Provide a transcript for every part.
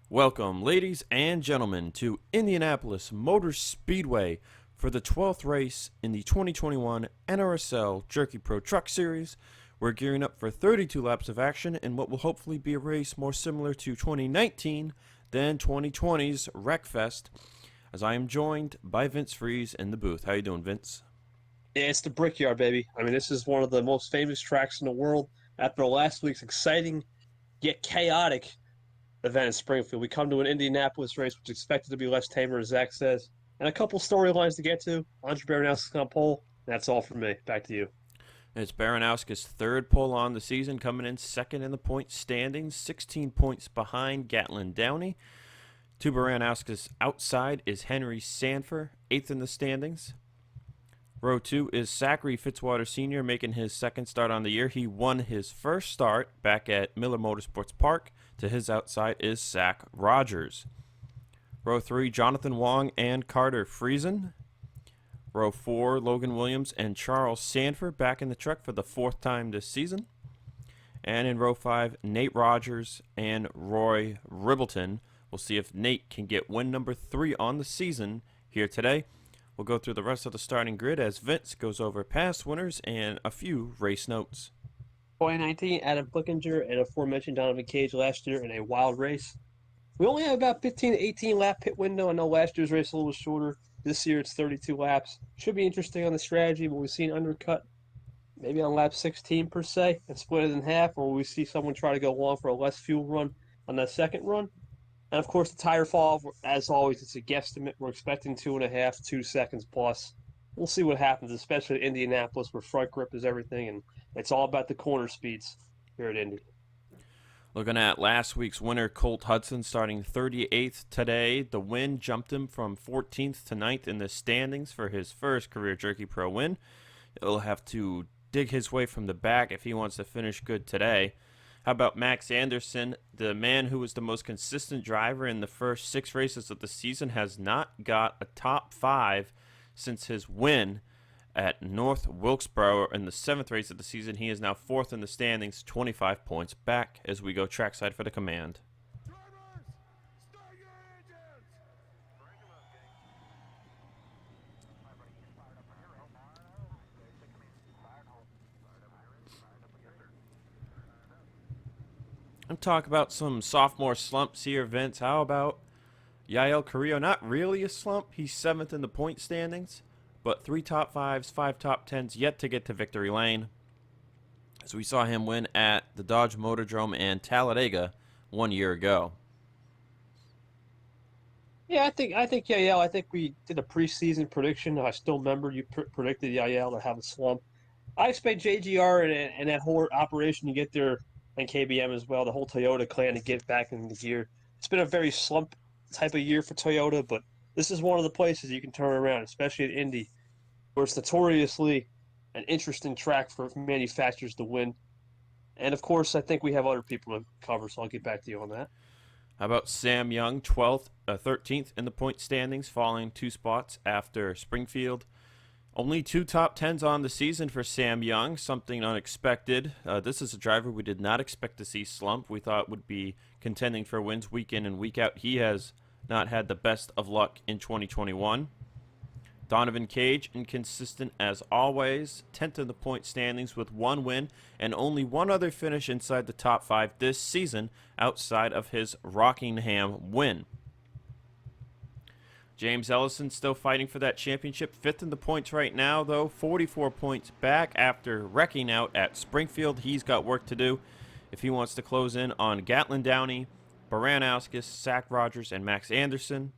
Welcome, ladies and gentlemen, to Indianapolis Motor Speedway for the 12th race in the 2021 NRSL Jerky Pro Truck Series. We're gearing up for 32 laps of action in what will hopefully be a race more similar to 2019 than 2020's Wreckfest, as I am joined by Vince Freeze in the booth. How you doing, Vince? Yeah, it's the Brickyard, baby. I mean, this is one of the most famous tracks in the world. After last week's exciting yet chaotic event in Springfield, we come to an Indianapolis race, which is expected to be less tamer, as Zach says, and a couple storylines to get to. Andre Baranowski's on pole. That's all from me. Back to you. It's Baranowski's third pole on the season, coming in second in the point standings, 16 points behind Gatlin Downey. To Baranowski's outside is Henry Sanford, eighth in the standings. Row 2 is Zachary Fitzwater Sr. making his second start on the year. He won his first start back at Miller Motorsports Park. To his outside is Zach Rogers. Row 3, Jonathan Wong and Carter Friesen. Row 4, Logan Williams and Charles Sanford back in the truck for the fourth time this season. And in row 5, Nate Rogers and Roy Ribbleton. We'll see if Nate can get win number 3 on the season here today. We'll go through the rest of the starting grid as Vince goes over past winners and a few race notes. 2019, Adam Flickinger and aforementioned Donovan Cage last year in a wild race. We only have about 15 to 18 lap pit window. I know last year's race was a little shorter. This year it's 32 laps. Should be interesting on the strategy, but we've seen undercut maybe on lap 16 per se and split it in half, or we see someone try to go long for a less fuel run on that second run. And of course, the tire fall, as always, it's a guesstimate. We're expecting 2.5, 2 seconds plus. We'll see what happens, especially at Indianapolis, where front grip is everything, and it's all about the corner speeds here at Indy. Looking at last week's winner, Colt Hudson, starting 38th today. The win jumped him from 14th to 9th in the standings for his first career Jerky Pro win. He'll have to dig his way from the back if he wants to finish good today. How about Max Anderson, the man who was the most consistent driver in the first 6 races of the season, has not got a top 5 since his win at North Wilkesboro in the 7th race of the season. He is now 4th in the standings, 25 points back as we go trackside for the command. And talk about some sophomore slumps here, Vince. How about Yael Carrillo? Not really a slump. He's 7th in the point standings, but 3 top 5s, 5 top 10s yet to get to victory lane. As we saw him win at the Dodge Motordrome and Talladega 1 year ago. Yeah, I think Yael. I think we did a preseason prediction. I still remember you predicted Yael to have a slump. I expect JGR and that whole operation to get there, and KBM as well, the whole Toyota clan to get back into gear. It's been a very slump type of year for Toyota, but this is one of the places you can turn around, especially at Indy, where it's notoriously an interesting track for manufacturers to win. And of course, I think we have other people to cover, so I'll get back to you on that. How about Sam Young, 13th in the point standings, falling 2 spots after Springfield. Only 2 top 10s on the season for Sam Young, something unexpected. This is a driver we did not expect to see slump. We thought would be contending for wins week in and week out. He has not had the best of luck in 2021. Donovan Cage, inconsistent as always, 10th in the point standings with 1 win and only 1 other finish inside the top 5 this season outside of his Rockingham win. James Ellison still fighting for that championship, 5th in the points right now, though, 44 points back after wrecking out at Springfield. He's got work to do if he wants to close in on Gatlin Downey, Baranowski, Zach Rogers, and Max Anderson.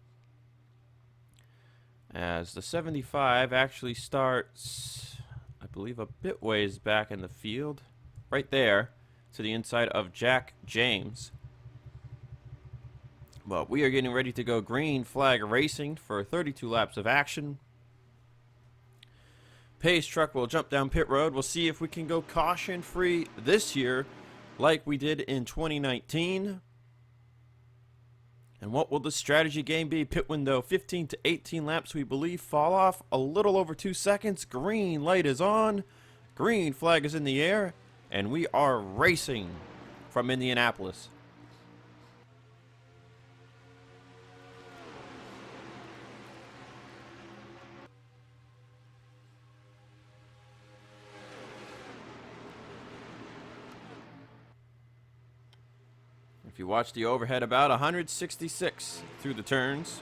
As the 75 actually starts, I believe, a bit ways back in the field, right there, to the inside of Jack James. Well, we are getting ready to go green flag racing for 32 laps of action. Pace truck will jump down pit road. We'll see if we can go caution free this year like we did in 2019. And what will the strategy game be? Pit window 15 to 18 laps, we believe. Fall off a little over 2 seconds. Green light is on. Green flag is in the air. And we are racing from Indianapolis. If you watch the overhead, about 166 through the turns.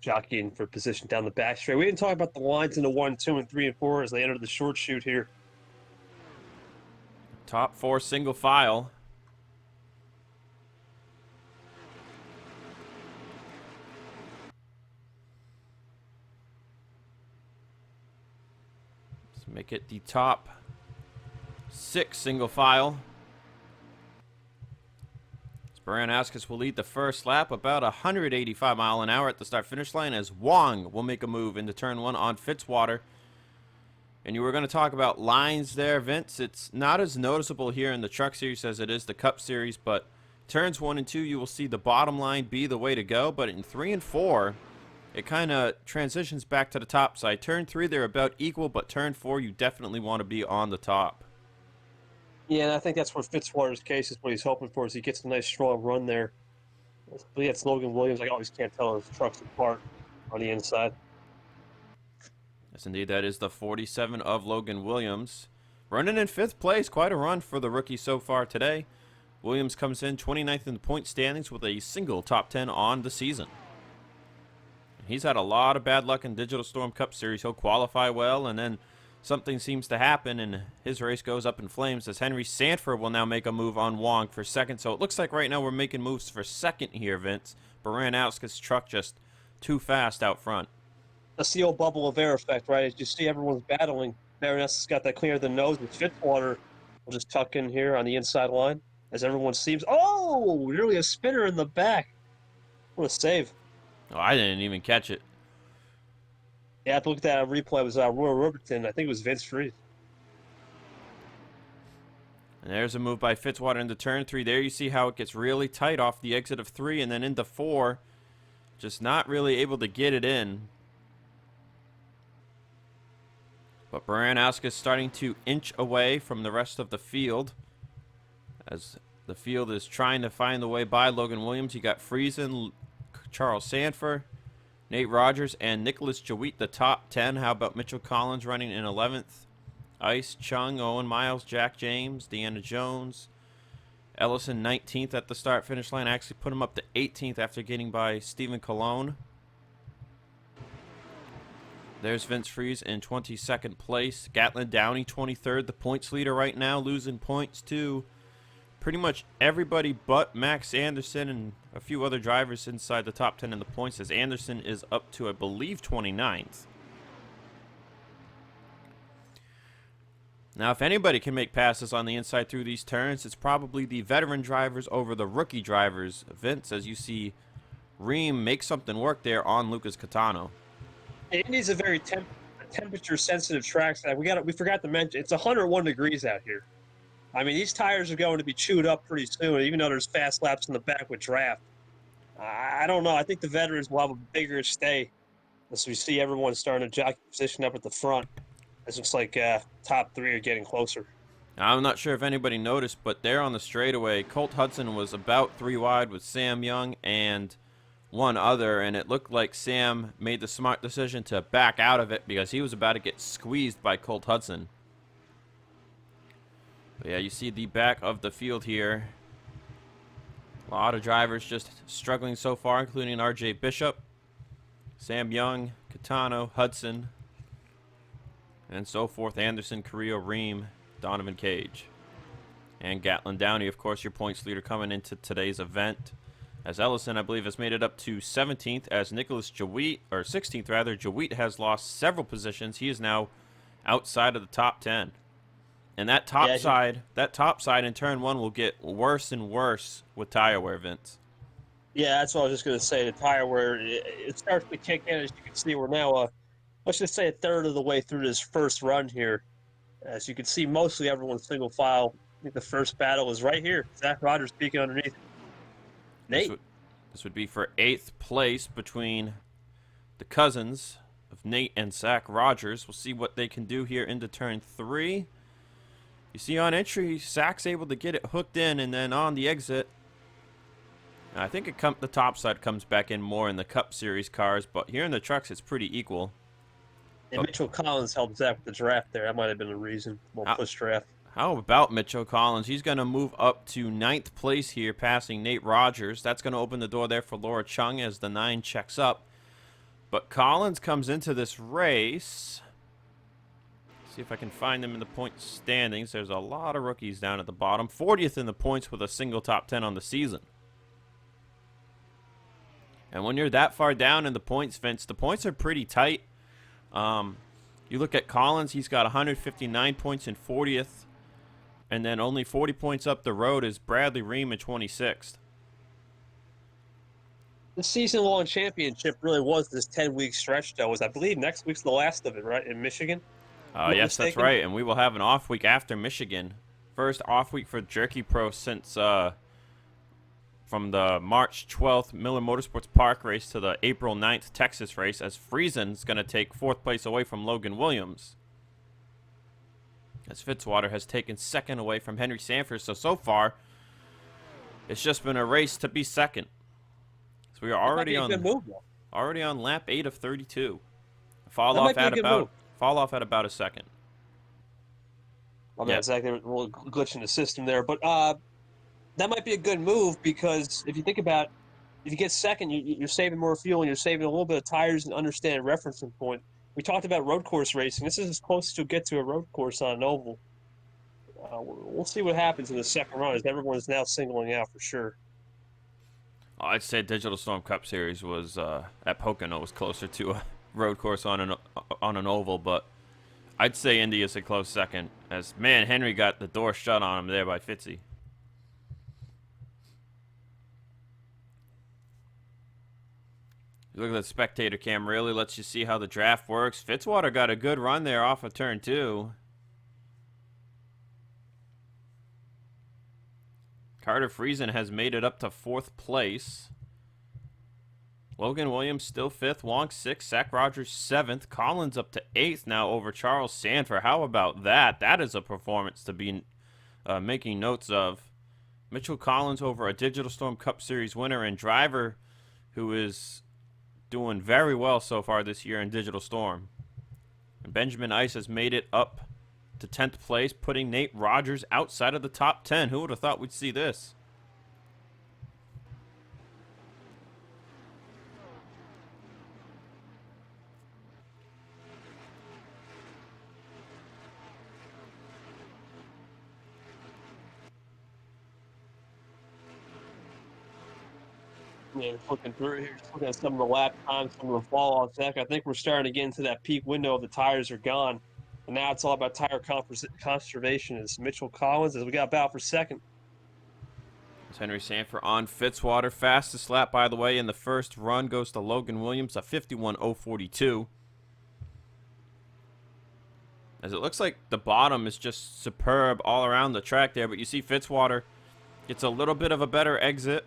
Jockeying for position down the back straight. We didn't talk about the lines in the 1, 2, and 3, and 4 as they enter the short chute here. Top 4 single file. Let's make it the top 6 single file. Baranowskis will lead the first lap about 185 mile an hour at the start-finish line as Wong will make a move into turn 1 on Fitzwater. And you were going to talk about lines there, Vince. It's not as noticeable here in the Truck Series as it is the Cup Series, but turns 1 and 2, you will see the bottom line be the way to go. But in 3 and 4, it kind of transitions back to the top side. Turn 3, they're about equal, but turn 4, you definitely want to be on the top. Yeah, and I think that's what Fitzwater's case is. What he's hoping for is he gets a nice strong run there. I believe that's Logan Williams. I always can't tell his trucks apart on the inside. Yes, indeed, that is the 47 of Logan Williams. Running in 5th place, quite a run for the rookie so far today. Williams comes in 29th in the point standings with a single top 10 on the season. He's had a lot of bad luck in Digital Storm Cup Series. He'll qualify well, and then something seems to happen, and his race goes up in flames as Henry Sanford will now make a move on Wong for second. So it looks like right now we're making moves for second here, Vince. Baranowski's truck just too fast out front. That's the old bubble of air effect, right? As you see everyone's battling. Baranowski's got that clear the nose with Fitzwater. We'll just tuck in here on the inside line as everyone seems. Oh, nearly a spinner in the back. What a save. Oh, I didn't even catch it. Yeah, I have to look at that replay. It was Roy Robertson. I think it was Vince Freeze. And there's a move by Fitzwater into turn 3. There you see how it gets really tight off the exit of 3 and then into 4. Just not really able to get it in. But Baranowski is starting to inch away from the rest of the field as the field is trying to find the way by Logan Williams. You got Friesen, Charles Sanford, Nate Rogers, and Nicholas Jawit, the top 10. How about Mitchell Collins running in 11th? Ice, Chung, Owen Miles, Jack James, Deanna Jones. Ellison 19th at the start-finish line. Actually put him up to 18th after getting by Stephen Colon. There's Vince Freeze in 22nd place. Gatlin Downey 23rd, the points leader right now, losing points to pretty much everybody but Max Anderson and a few other drivers inside the top 10 in the points, as Anderson is up to, I believe, 29th. Now, if anybody can make passes on the inside through these turns, it's probably the veteran drivers over the rookie drivers. Vince, as you see Ream make something work there on Lucas Catano. Indy's a very temperature-sensitive track. We forgot to mention, it's 101 degrees out here. I mean, these tires are going to be chewed up pretty soon, even though there's fast laps in the back with draft. I don't know. I think the veterans will have a bigger stay as we see everyone starting to jockey position up at the front. It looks like top 3 are getting closer. I'm not sure if anybody noticed, but there on the straightaway, Colt Hudson was about 3 wide with Sam Young and one other, and it looked like Sam made the smart decision to back out of it because he was about to get squeezed by Colt Hudson. But yeah, you see the back of the field here. A lot of drivers just struggling so far, including RJ Bishop, Sam Young, Catano, Hudson, and so forth. Anderson, Carrillo, Ream, Donovan Cage. And Gatlin Downey, of course, your points leader coming into today's event. As Ellison, I believe, has made it up to 17th, as Nicholas Jawit, or 16th rather, Jawit has lost several positions. He is now outside of the top 10. And that top side in turn 1 will get worse and worse with tire wear, Vince. Yeah, that's what I was just going to say. The tire wear, it starts to kick in. As you can see, we're now, let's just say, a third of the way through this first run here. As you can see, mostly everyone's single file. I think the first battle is right here. Zach Rogers peeking underneath. Nate. This would be for 8th place between the cousins of Nate and Zach Rogers. We'll see what they can do here into turn 3. You see on entry, Zach's able to get it hooked in, and then on the exit, I think the top side comes back in more in the Cup Series cars, but here in the trucks, it's pretty equal. And Mitchell Collins helped Zach with the draft there. That might have been the reason. Well, How, push draft. how about Mitchell Collins? He's going to move up to 9th place here, passing Nate Rogers. That's going to open the door there for Laura Chung as the 9 checks up. But Collins comes into this race. See if I can find them in the point standings. There's a lot of rookies down at the bottom. 40th in the points with a single top 10 on the season. And when you're that far down in the points, Vince, the points are pretty tight. You look at Collins, he's got 159 points in 40th. And then only 40 points up the road is Bradley Ream in 26th. The season-long championship really was this 10-week stretch, though. I believe next week's the last of it, right, in Michigan? Yes, that's right. And we will have an off week after Michigan. First off week for Jerky Pro since from the March 12th Miller Motorsports Park race to the April 9th Texas race, as Friesen's going to take 4th place away from Logan Williams. As Fitzwater has taken 2nd away from Henry Sanford. So far, it's just been a race to be 2nd. So we are already on lap 8 of 32. Fall off at about a second. Well, yeah, exactly. A little glitch in the system there, but that might be a good move because if you think about, if you get 2nd, you're saving more fuel and you're saving a little bit of tires and understand referencing point. We talked about road course racing. This is as close as you'll get to a road course on an oval. We'll see what happens in the second run, as everyone's now singling out for sure. I'd say Digital Storm Cup Series was at Pocono was closer to a road course on an oval, but I'd say Indy is a close 2nd. As man, Henry got the door shut on him there by Fitzy. Look at the spectator cam, really lets you see how the draft works. Fitzwater got a good run there off of turn 2. Carter Friesen has made it up to 4th place. Logan Williams still 5th, Wong 6th, Zach Rogers 7th, Collins up to 8th now over Charles Sanford. How about that? That is a performance to be making notes of. Mitchell Collins over a Digital Storm Cup Series winner and driver who is doing very well so far this year in Digital Storm. And Benjamin Ice has made it up to 10th place, putting Nate Rogers outside of the top 10. Who would have thought we'd see this? Yeah, just looking through here, just looking at some of the lap times, some of the fall off, Zach. I think we're starting to get into that peak window of the tires are gone. And now it's all about tire conservation. It's Mitchell Collins as we got about for 2nd. It's Henry Sanford on Fitzwater. Fastest lap, by the way, in the first run goes to Logan Williams, a 51.042. As it looks like the bottom is just superb all around the track there, but you see Fitzwater gets a little bit of a better exit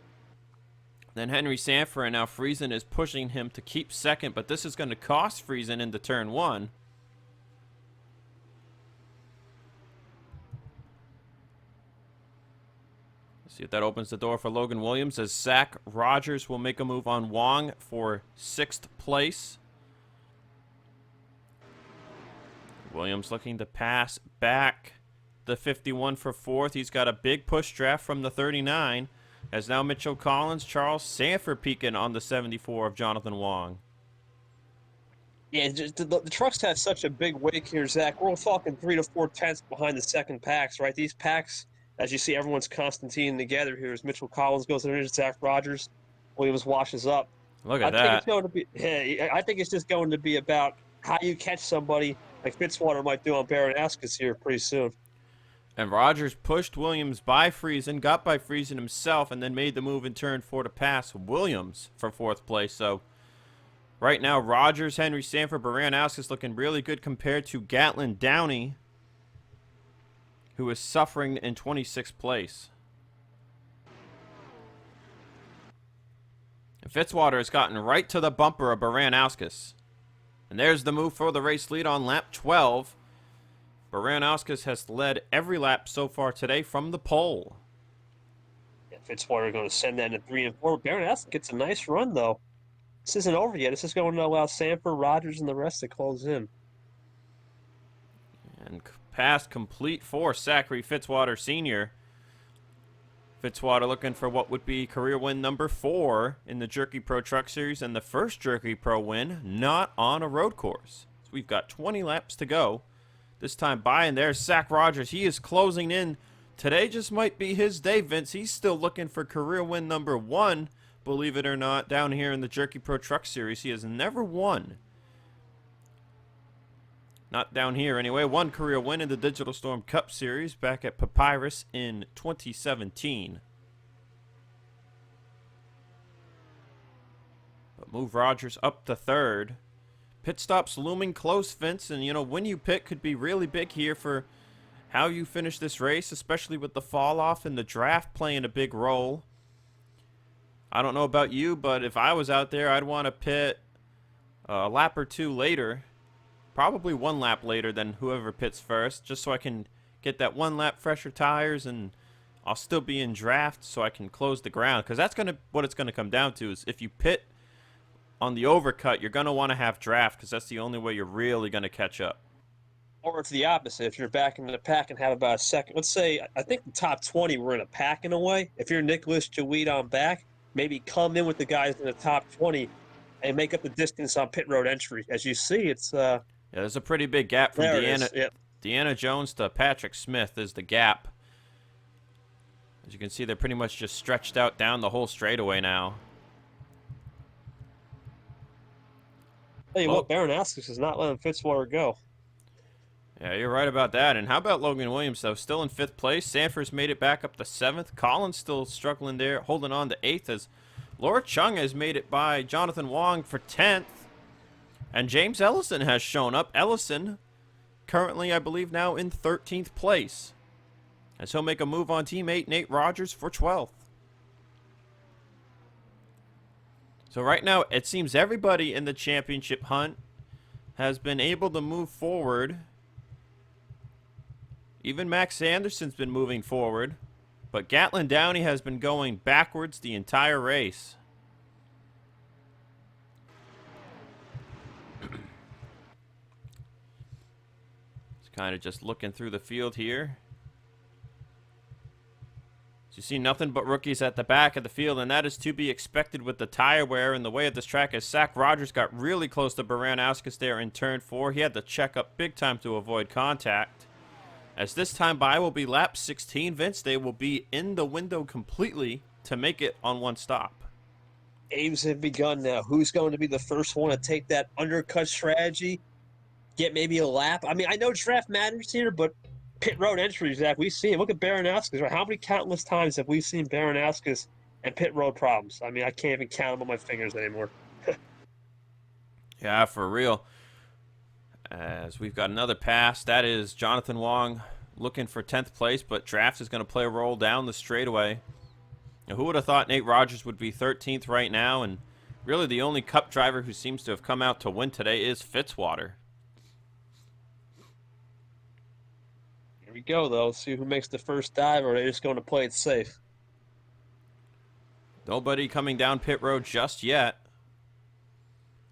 than Henry Sanford, and now Friesen is pushing him to keep 2nd, but this is going to cost Friesen into turn 1. See if that opens the door for Logan Williams, as Zach Rogers will make a move on Wong for 6th place. Williams looking to pass back the 51 for 4th. He's got a big push draft from the 39. As now Mitchell Collins, Charles Sanford peeking on the 74 of Jonathan Wong. Yeah, just the trucks have such a big wake here, Zach. We're talking 3 to 4 tenths behind the second packs, right? These packs, as you see, everyone's Constantine together here as Mitchell Collins goes in, Zach Rogers, Williams washes up. Look at I think that. it's going to be. Yeah, I think it's just going to be about how you catch somebody like Fitzwater might do on Baranowski's here pretty soon. And Rogers pushed Williams by Friesen, got by Friesen himself, and then made the move in turn 4 to pass Williams for 4th place. So right now, Rogers, Henry Sanford, Baranowski's looking really good compared to Gatlin Downey, who is suffering in 26th place. And Fitzwater has gotten right to the bumper of Baranowskis. And there's the move for the race lead on lap 12. Baranowskis has led every lap so far today from the pole. Yeah, Fitzwater going to send that into 3 and 4. Baranowski gets a nice run, though. This isn't over yet. This is going to allow Sanford, Rogers, and the rest to close in. And pass complete for Zachary Fitzwater Sr. Fitzwater looking for what would be career win number 4 in the Jerky Pro Truck Series, and the first Jerky Pro win not on a road course. So we've got 20 laps to go. This time by, and there's Zach Rogers. He is closing in. Today just might be his day, Vince. He's still looking for career win number 1, believe it or not, down here in the Jerky Pro Truck Series. He has never won. Not down here anyway. One career win in the Digital Storm Cup Series back at Papyrus in 2017. But move Rogers up to 3rd. Pit stops looming close, Vince, and you know, when you pit could be really big here for how you finish this race, especially with the fall off and the draft playing a big role. I don't know about you, but if I was out there, I'd want to pit a lap or 2 later. Probably 1 lap later than whoever pits first, just so I can get that 1 lap fresher tires, and I'll still be in draft so I can close the ground. Because that's what it's going to come down to, is if you pit on the overcut, you're going to want to have draft, because that's the only way you're really going to catch up. Or it's the opposite. If you're back in the pack and have about a second, let's say, I think the top 20 were in a pack in a way. If you're Nicholas Jaweed on back, maybe come in with the guys in the top 20 and make up the distance on pit road entry. As you see, it's... yeah, there's a pretty big gap from Deanna Jones to Patrick Smith is the gap. As you can see, they're pretty much just stretched out down the whole straightaway now. Tell you what, Baranowskis is not letting Fitzwater go. Yeah, you're right about that. And how about Logan Williams, though? Still in 5th place. Sanford's made it back up to 7th. Collins still struggling there, holding on to 8th, as Laura Chung has made it by Jonathan Wong for 10th. And James Ellison has shown up. Ellison, currently, I believe, now in 13th place, as he'll make a move on teammate Nate Rogers for 12th. So right now, it seems everybody in the championship hunt has been able to move forward. Even Max Anderson's been moving forward, but Gatlin Downey has been going backwards the entire race. Kind of just looking through the field here. So you see nothing but rookies at the back of the field, and that is to be expected with the tire wear and the way of this track, as Zach Rogers got really close to Baranowskis there in turn 4. He had to check up big time to avoid contact. As this time by will be lap 16, Vince, they will be in the window completely to make it on 1 stop. Games have begun now. Who's going to be the first one to take that undercut strategy? Get maybe a lap. I mean, I know draft matters here, but pit road entries, Zach, we've seen. Look at Baranowskis. Right? How many countless times have we seen Baranowskis and pit road problems? I mean, I can't even count them on my fingers anymore. Yeah, for real. As we've got another pass. That is Jonathan Wong looking for 10th place, but draft is going to play a role down the straightaway. Now, who would have thought Nate Rogers would be 13th right now? And really the only Cup driver who seems to have come out to win today is Fitzwater. Here we go, though. Let's see who makes the first dive, or are they just going to play it safe? Nobody coming down pit road just yet.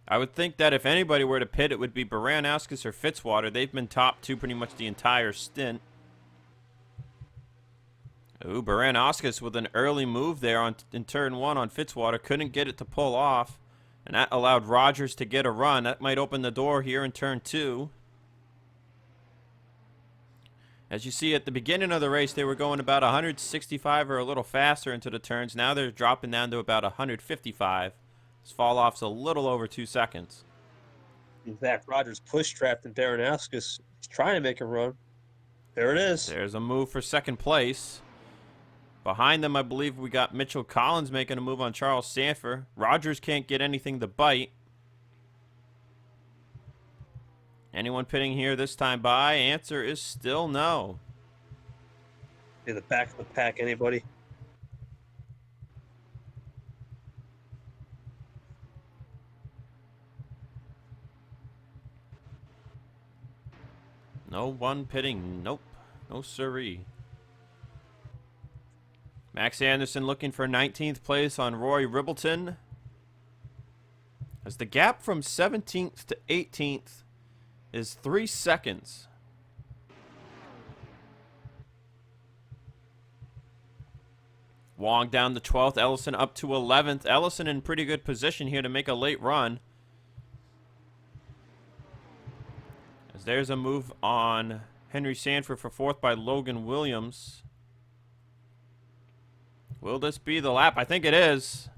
I would think that if anybody were to pit, it would be Baranowskis or Fitzwater. They've been top 2 pretty much the entire stint. Ooh, Baranowskis with an early move there in turn 1 on Fitzwater. Couldn't get it to pull off, and that allowed Rogers to get a run. That might open the door here in turn 2. As you see, at the beginning of the race, they were going about 165 or a little faster into the turns. Now they're dropping down to about 155. This fall off's a little over 2 seconds. In fact, Rogers push trapped and Baranowskis is trying to make a run. There it is. There's a move for 2nd place. Behind them, I believe we got Mitchell Collins making a move on Charles Sanford. Rogers can't get anything to bite. Anyone pitting here this time by? Answer is still no. In the back of the pack, anybody? No one pitting. Nope. No siree. Max Anderson looking for 19th place on Roy Ribbleton. As the gap from 17th to 18th is 3 seconds. Wong down to 12th. Ellison up to 11th. Ellison in pretty good position here to make a late run. As there's a move on Henry Sanford for 4th by Logan Williams. Will this be the lap? I think it is.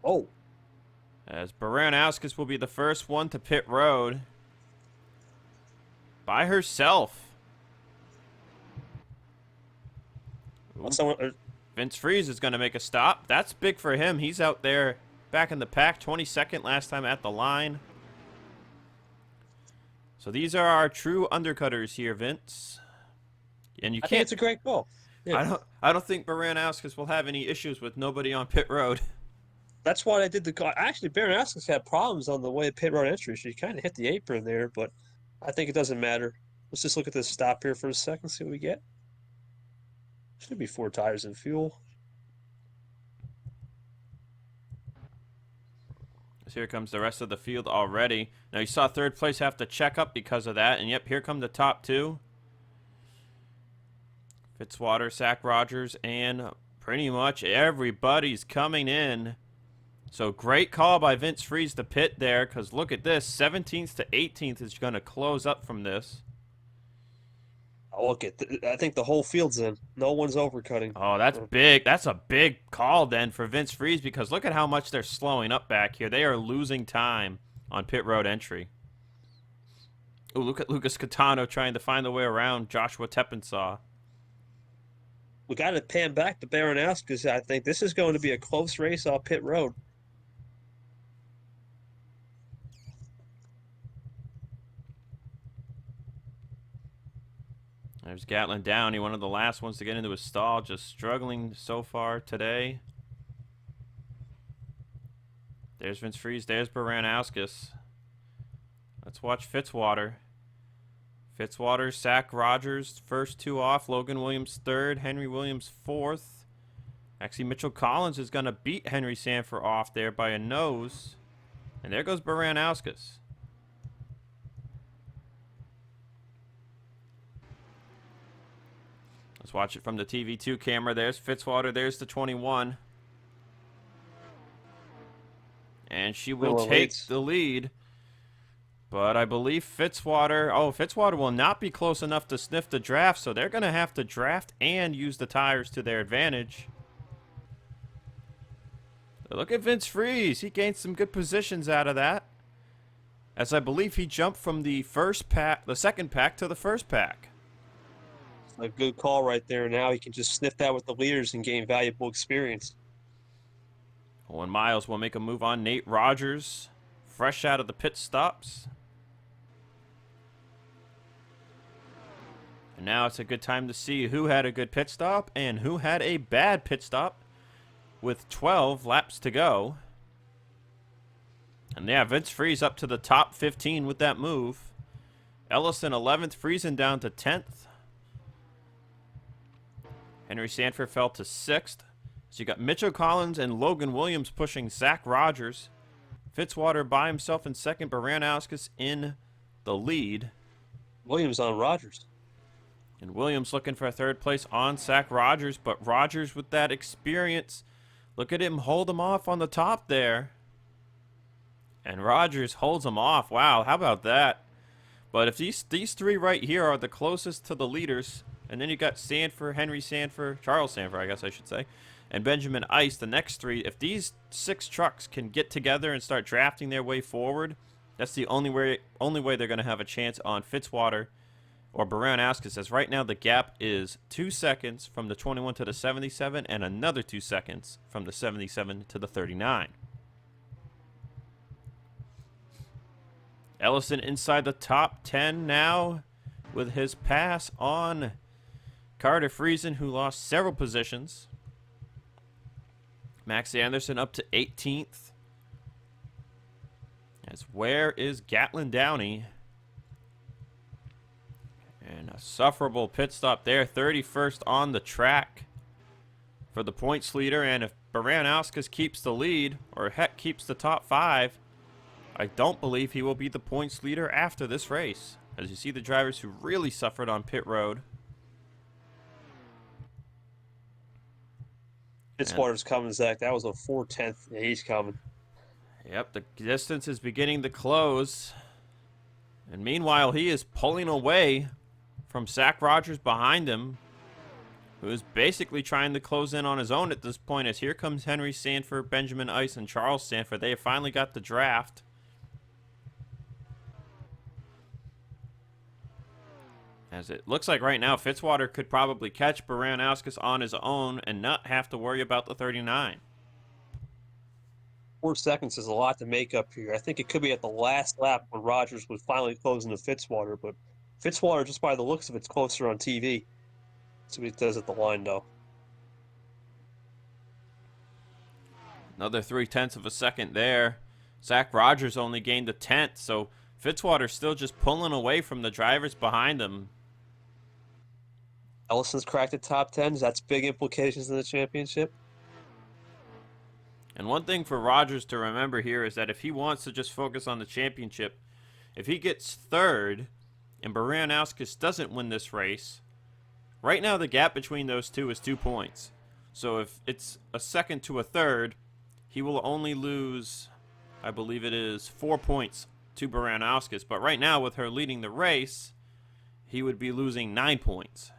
Oh. As Baranowskis will be the first one to pit road. By herself. Vince Freeze is going to make a stop. That's big for him. He's out there back in the pack. 22nd last time at the line. So these are our true undercutters here, Vince. And you I can't. think it's a great call. Yeah. I don't think Baranowskis will have any issues with nobody on pit road. That's why I did the call. Actually, Baranowskis had problems on the way pit road entry. She kind of hit the apron there, but I think it doesn't matter. Let's just look at this stop here for a second, see what we get. Should be 4 tires and fuel. So here comes the rest of the field already. Now you saw 3rd place have to check up because of that, and yep, here come the top 2. Fitzwater, Zach Rogers, and pretty much everybody's coming in. So great call by Vince Freeze to pit there, because look at this. 17th to 18th is going to close up from this. Oh, look at I think the whole field's in. No one's overcutting. Oh, that's big. That's a big call then for Vince Freeze, because look at how much they're slowing up back here. They are losing time on pit road entry. Ooh, look at Lucas Catano trying to find the way around Joshua Teppensaw. We got to pan back to Baranowskis. I think this is going to be a close race off pit road. There's Gatlin Downey, one of the last ones to get into his stall, just struggling so far today. There's Vince Freeze, there's Baranowskis. Let's watch Fitzwater. Fitzwater, Zach Rogers, first 2 off. Logan Williams 3rd, Henry Williams 4th. Actually, Mitchell Collins is going to beat Henry Sanford off there by a nose. And there goes Baranowskis. Let's watch it from the TV2 camera. There's Fitzwater. There's the 21. And she will take the lead. But I believe Fitzwater will not be close enough to sniff the draft, so they're going to have to draft and use the tires to their advantage. Look at Vince Freeze. He gained some good positions out of that. As I believe he jumped from the second pack to the first pack. A good call right there. Now he can just sniff that with the leaders and gain valuable experience. Owen Miles will make a move on Nate Rogers, fresh out of the pit stops. And now it's a good time to see who had a good pit stop and who had a bad pit stop with 12 laps to go. And yeah, Vince Freeze up to the top 15 with that move. Ellison 11th, Friesen down to 10th. Henry Sanford fell to 6th. So you got Mitchell Collins and Logan Williams pushing Zach Rogers. Fitzwater by himself in 2nd. Baranowskis in the lead. Williams on Rogers. And Williams looking for a 3rd place on Zach Rogers. But Rogers with that experience. Look at him hold him off on the top there. And Rogers holds him off. Wow, how about that? But if these 3 right here are the closest to the leaders, and then you got Sanford, Henry Sanford, Charles Sanford, I guess I should say, and Benjamin Ice, the next 3. If these 6 trucks can get together and start drafting their way forward, that's the only way they're going to have a chance on Fitzwater or Baranowskis. As right now the gap is 2 seconds from the 21 to the 77 and another 2 seconds from the 77 to the 39. Ellison inside the top 10 now with his pass on Carter Friesen, who lost several positions. Max Anderson up to 18th. As where is Gatlin Downey? And a sufferable pit stop there. 31st on the track for the points leader. And if Baranowskis keeps the lead, or heck keeps the top 5, I don't believe he will be the points leader after this race. As you see the drivers who really suffered on pit road. Fitzwater's coming, Zach. That was a 4/10. Yeah, he's coming. Yep, the distance is beginning to close. And meanwhile, he is pulling away from Zach Rogers behind him, who is basically trying to close in on his own at this point, as here comes Henry Sanford, Benjamin Ice, and Charles Sanford. They have finally got the draft. As it looks like right now, Fitzwater could probably catch Baranowskis on his own and not have to worry about the 39. 4 seconds is a lot to make up here. I think it could be at the last lap when Rogers would finally close into Fitzwater, but Fitzwater, just by the looks of it, is closer on TV. That's what he does at the line, though. Another 0.3 of a second there. Zach Rogers only gained a tenth, so Fitzwater's still just pulling away from the drivers behind him. Ellison's cracked the top 10. That's big implications in the championship. And one thing for Rogers to remember here is that if he wants to just focus on the championship, if he gets third and Baranowskis doesn't win this race, right now the gap between those two is 2 points. So if it's a second to a third, he will only lose, I believe it is, 4 points to Baranowskis. But right now, with her leading the race, he would be losing 9 points.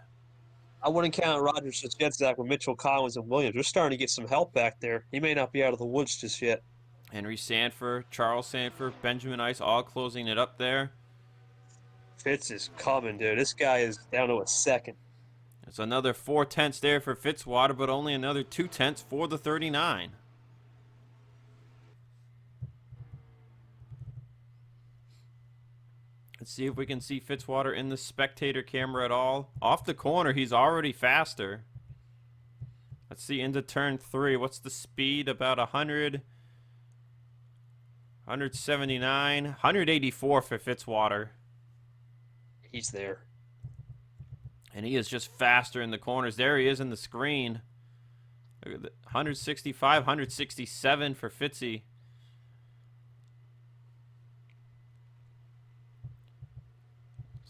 I wouldn't count Rogers just yet, Zach, with Mitchell Collins and Williams. They're starting to get some help back there. He may not be out of the woods just yet. Henry Sanford, Charles Sanford, Benjamin Ice all closing it up there. Fitz is coming, dude. This guy is down to a second. It's another 0.4 there for Fitzwater, but only another 0.2 for the 39. Let's see if we can see Fitzwater in the spectator camera at all. Off the corner, he's already faster. Let's see into turn 3. What's the speed? About 100, 179, 184 for Fitzwater. He's there. And he is just faster in the corners. There he is in the screen. 165, 167 for Fitzy.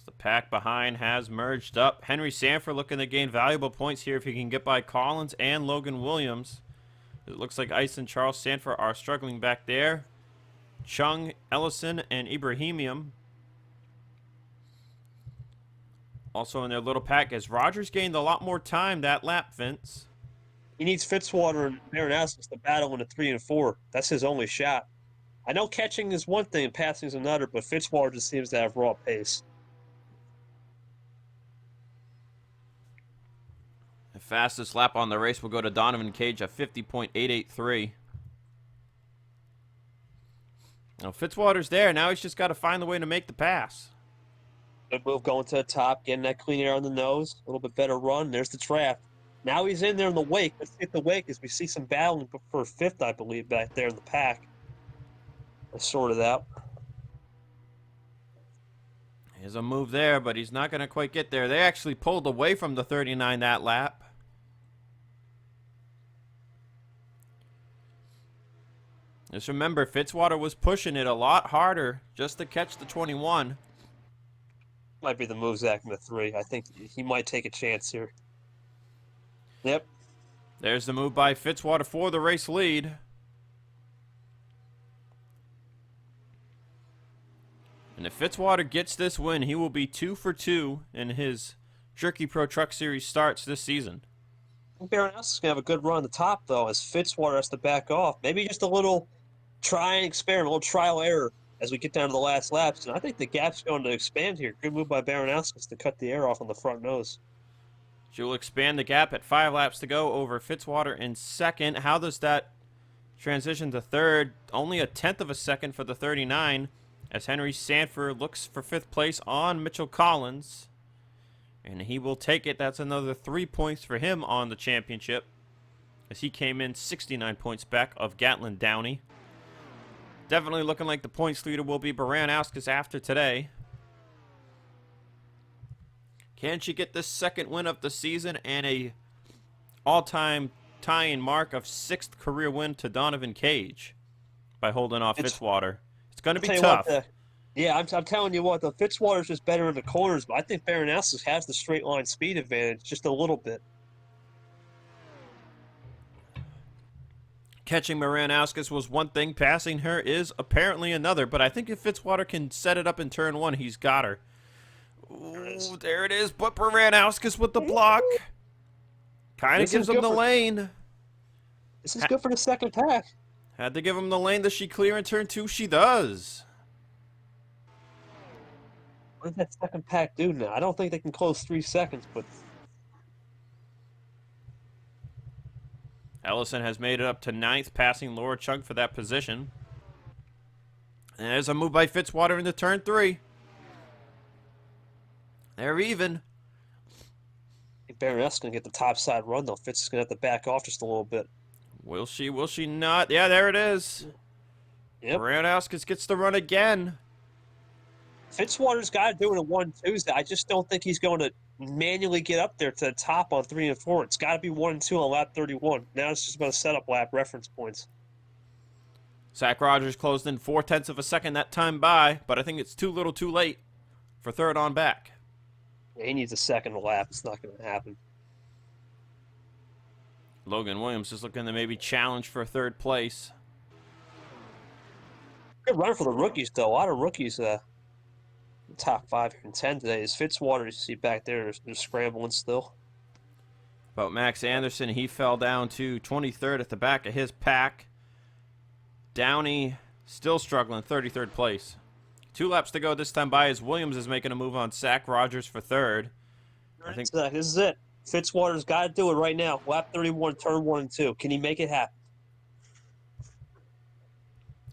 The pack behind has merged up. Henry Sanford looking to gain valuable points here if he can get by Collins and Logan Williams. It looks like Ice and Charles Sanford are struggling back there. Chung, Ellison, and Ibrahimium also in their little pack, as Rogers gained a lot more time that lap, Vince. He needs Fitzwater and Baranowskis to battle in the 3 and 4. That's his only shot. I know catching is one thing and passing is another, but Fitzwater just seems to have raw pace. The fastest lap on the race will go to Donovan Cage at 50.883. Now Fitzwater's there. Now he's just got to find the way to make the pass. Good move going to the top, getting that clean air on the nose. A little bit better run. There's the draft. Now he's in there in the wake. Let's get the wake as we see some battling for fifth, I believe, back there in the pack. Let's sort it out. There's a move there, but he's not going to quite get there. They actually pulled away from the 39 that lap. Just remember, Fitzwater was pushing it a lot harder just to catch the 21. Might be the move, Zach, in the 3. I think he might take a chance here. Yep. There's the move by Fitzwater for the race lead. And if Fitzwater gets this win, he will be 2 for 2 in his Jerky Pro Truck Series starts this season. I think Baranowski's going to have a good run on the top, though, as Fitzwater has to back off. Maybe just a little try and experiment, a little trial error as we get down to the last laps. And I think the gap's going to expand here. Good move by Baranowskis to cut the air off on the front nose. She will expand the gap at 5 laps to go over Fitzwater in second. How does that transition to third? Only a 1/10 of a second for the 39, as Henry Sanford looks for 5th place on Mitchell Collins. And he will take it. That's another 3 points for him on the championship, as he came in 69 points back of Gatlin Downey. Definitely looking like the points leader will be Baranowskis after today. Can she get this second win of the season and a all-time tying mark of 6th career win to Donovan Cage by holding off Fitzwater? It's going to be tough. Yeah, I'm telling you what, the Fitzwater's just better in the corners, but I think Baranowskis has the straight line speed advantage just a little bit. Catching Baranowskis was one thing, passing her is apparently another, but I think if Fitzwater can set it up in turn one, he's got her. Ooh, there it is, but Baranowskis with the block. Kind of gives him the lane. This is good for the second pack. Had to give him the lane. Does she clear in turn two? She does. What does that second pack do now? I don't think they can close 3 seconds, but... Ellison has made it up to 9th, passing Laura Chung for that position. And there's a move by Fitzwater into turn 3. They're even. Baroness going to get the top side run, though. Fitz is going to have to back off just a little bit. Will she? Will she not? Yeah, there it is. Yep. Baranowskis gets the run again. Fitzwater's got to do it in 1-2s. I just don't think he's going to manually get up there to the top on 3 and 4. It's got to be 1 and 2 on lap 31. Now it's just about a setup lap, reference points. Zach Rogers closed in 0.4 of a second that time by, but I think it's too little too late for third on back. Yeah, he needs a second lap. It's not going to happen. Logan Williams is looking to maybe challenge for third place. Good run for the rookies, though. A lot of rookies top 5 and 10 today. Is Fitzwater, you see back there, they're scrambling still. About Max Anderson, he fell down to 23rd at the back of his pack. Downey still struggling, 33rd place. 2 laps to go this time by as Williams is making a move on Zach Rogers for third. I think this is it. Fitzwater's got to do it right now. Lap 31, turn 1 and 2. Can he make it happen?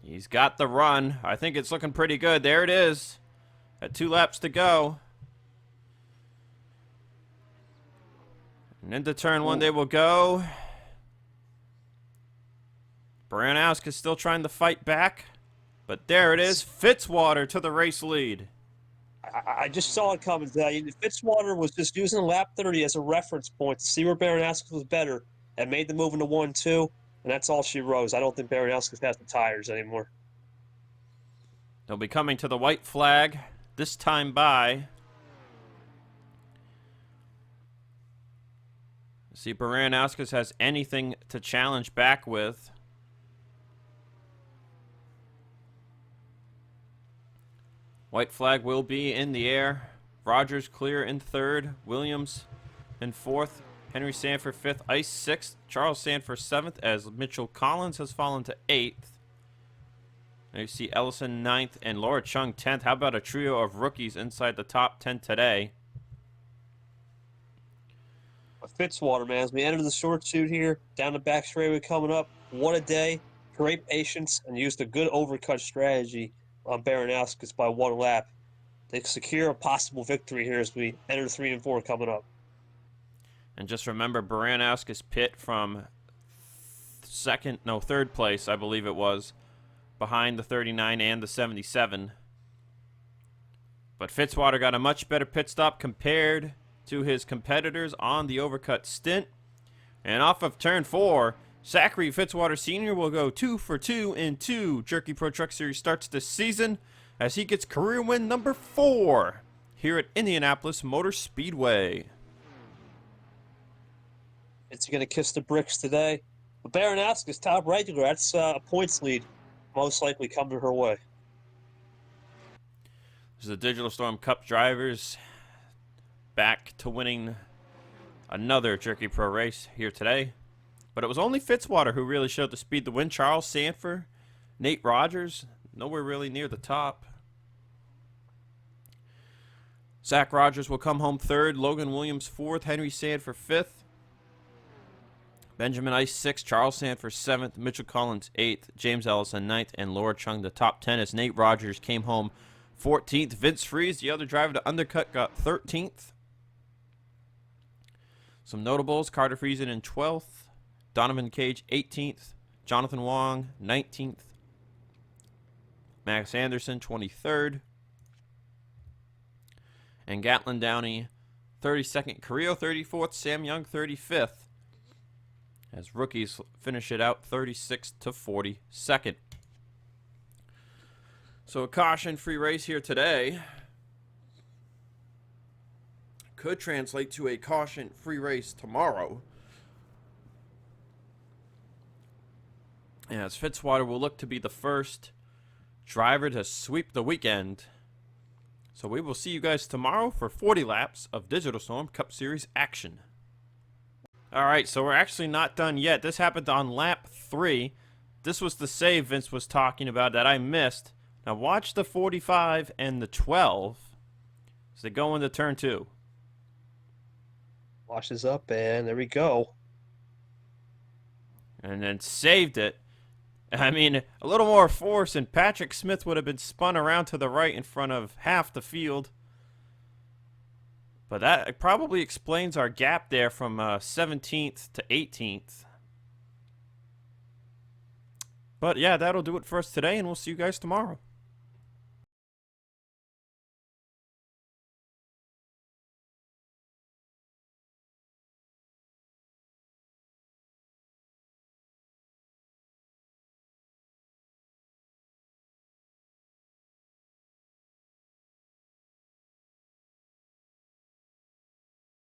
He's got the run. I think it's looking pretty good. There it is. At 2 laps to go. And into turn 1 they will go. Baranowskis still trying to fight back. But there it is. Fitzwater to the race lead. I just saw it coming. Fitzwater was just using lap 30 as a reference point to see where Baranowskis was better and made the move into 1-2, and that's all she rose. I don't think Baranowskis has the tires anymore. They'll be coming to the white flag this time by. See if Baranowskis has anything to challenge back with. White flag will be in the air. Rogers clear in 3rd. Williams in 4th. Henry Sanford 5th. Ice 6th. Charles Sanford 7th as Mitchell Collins has fallen to 8th. There you see Ellison 9th and Laura Chung 10th. How about a trio of rookies inside the top 10 today? Fitzwater, man, as we enter the short shoot here, down the back straightaway coming up. What a day. Great patience and used a good overcut strategy on Baranowskis by 1 lap. They secure a possible victory here as we enter 3 and 4 coming up. And just remember, Baranowskis pit from 3rd place, I believe it was, behind the 39 and the 77. But Fitzwater got a much better pit stop compared to his competitors on the overcut stint. And off of turn 4, Zachary Fitzwater Sr. will go 2 for 2 in 2 Jerky Pro Truck Series starts this season as he gets career win number 4 here at Indianapolis Motor Speedway. It's going to kiss the bricks today. But Baranowskis, top regular, that's a points lead. Most likely come to her way. This is the Digital Storm Cup drivers back to winning another Jerky Pro race here today. But it was only Fitzwater who really showed the speed to win. Charles Sanford, Nate Rogers, nowhere really near the top. Zach Rogers will come home 3rd. Logan Williams 4th. Henry Sanford 5th. Benjamin Ice 6th. Charles Sanford 7th. Mitchell Collins 8th. James Ellison 9th. And Laura Chung the top 10 as Nate Rogers came home 14th. Vince Freeze, the other driver to undercut, got 13th. Some notables, Carter Friesen in 12th. Donovan Cage, 18th. Jonathan Wong, 19th. Max Anderson, 23rd. And Gatlin Downey, 32nd. Carrillo, 34th. Sam Young, 35th. As rookies finish it out, 36th to 42nd. So a caution-free race here today could translate to a caution-free race tomorrow. as Fitzwater will look to be the first driver to sweep the weekend. So we will see you guys tomorrow for 40 laps of Digital Storm Cup Series action. Alright, so we're actually not done yet. This happened on lap 3. This was the save Vince was talking about that I missed. Now watch the 45 and the 12 as they go into turn 2. Washes up, and there we go. And then saved it. I mean, a little more force and Patrick Smith would have been spun around to the right in front of half the field. But that probably explains our gap there from 17th to 18th. But yeah, that'll do it for us today, and we'll see you guys tomorrow.